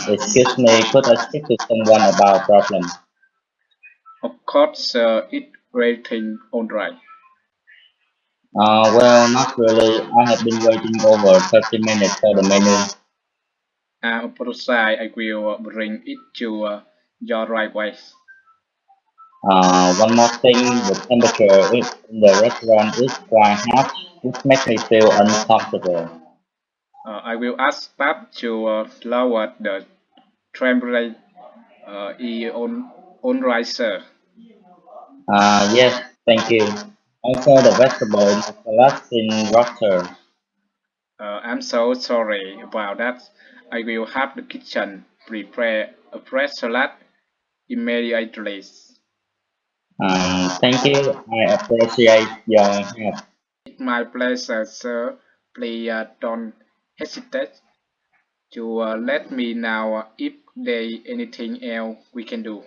Excuse me, could I speak to someone about a problem? Of course, sir, it's everything all right. Well, not really. I have been waiting over 30 minutes for the menu. I apologize. I will bring it to your right way. One more thing, the temperature in the restaurant is quite hot, which makes me feel uncomfortable. I will ask staff to lower the temperature on right, sir. Yes, thank you. Also, the vegetable salad in rotter. I'm so sorry about that. I will have the kitchen prepare a fresh salad immediately. Thank you. I appreciate your help. It's my pleasure, sir. Please don't hesitate to let me know if there is anything else we can do.